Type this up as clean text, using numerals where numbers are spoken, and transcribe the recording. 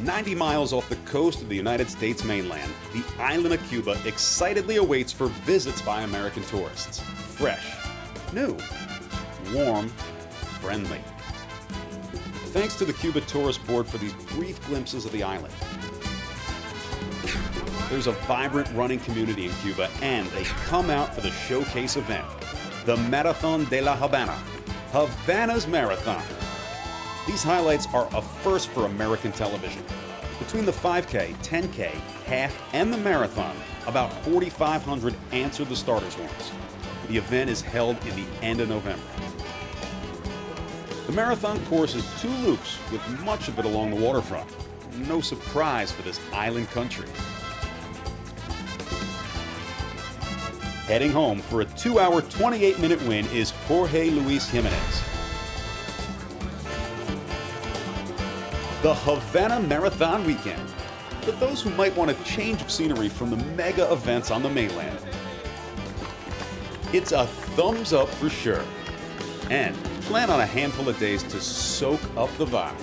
90 miles off the coast of the United States mainland, the island of Cuba excitedly awaits for visits by American tourists. Fresh, new, warm, friendly. Thanks to the Cuba Tourist Board for these brief glimpses of the island. There's a vibrant running community in Cuba, and they come out for the showcase event, the Marathon de la Havana, Havana's Marathon. These highlights are a first for American television. Between the 5K, 10K, half, and the marathon, about 4,500 answered the starters warrants. The event is held in the end of November. The marathon course is 2 loops, with much of it along the waterfront. No surprise for this island country. Heading home for a 2-hour, 28-minute win is Jorge Luis Jimenez. The Havana Marathon Weekend, for those who might want a change of scenery from the mega events on the mainland. It's a thumbs up for sure. And plan on a handful of days to soak up the vibe.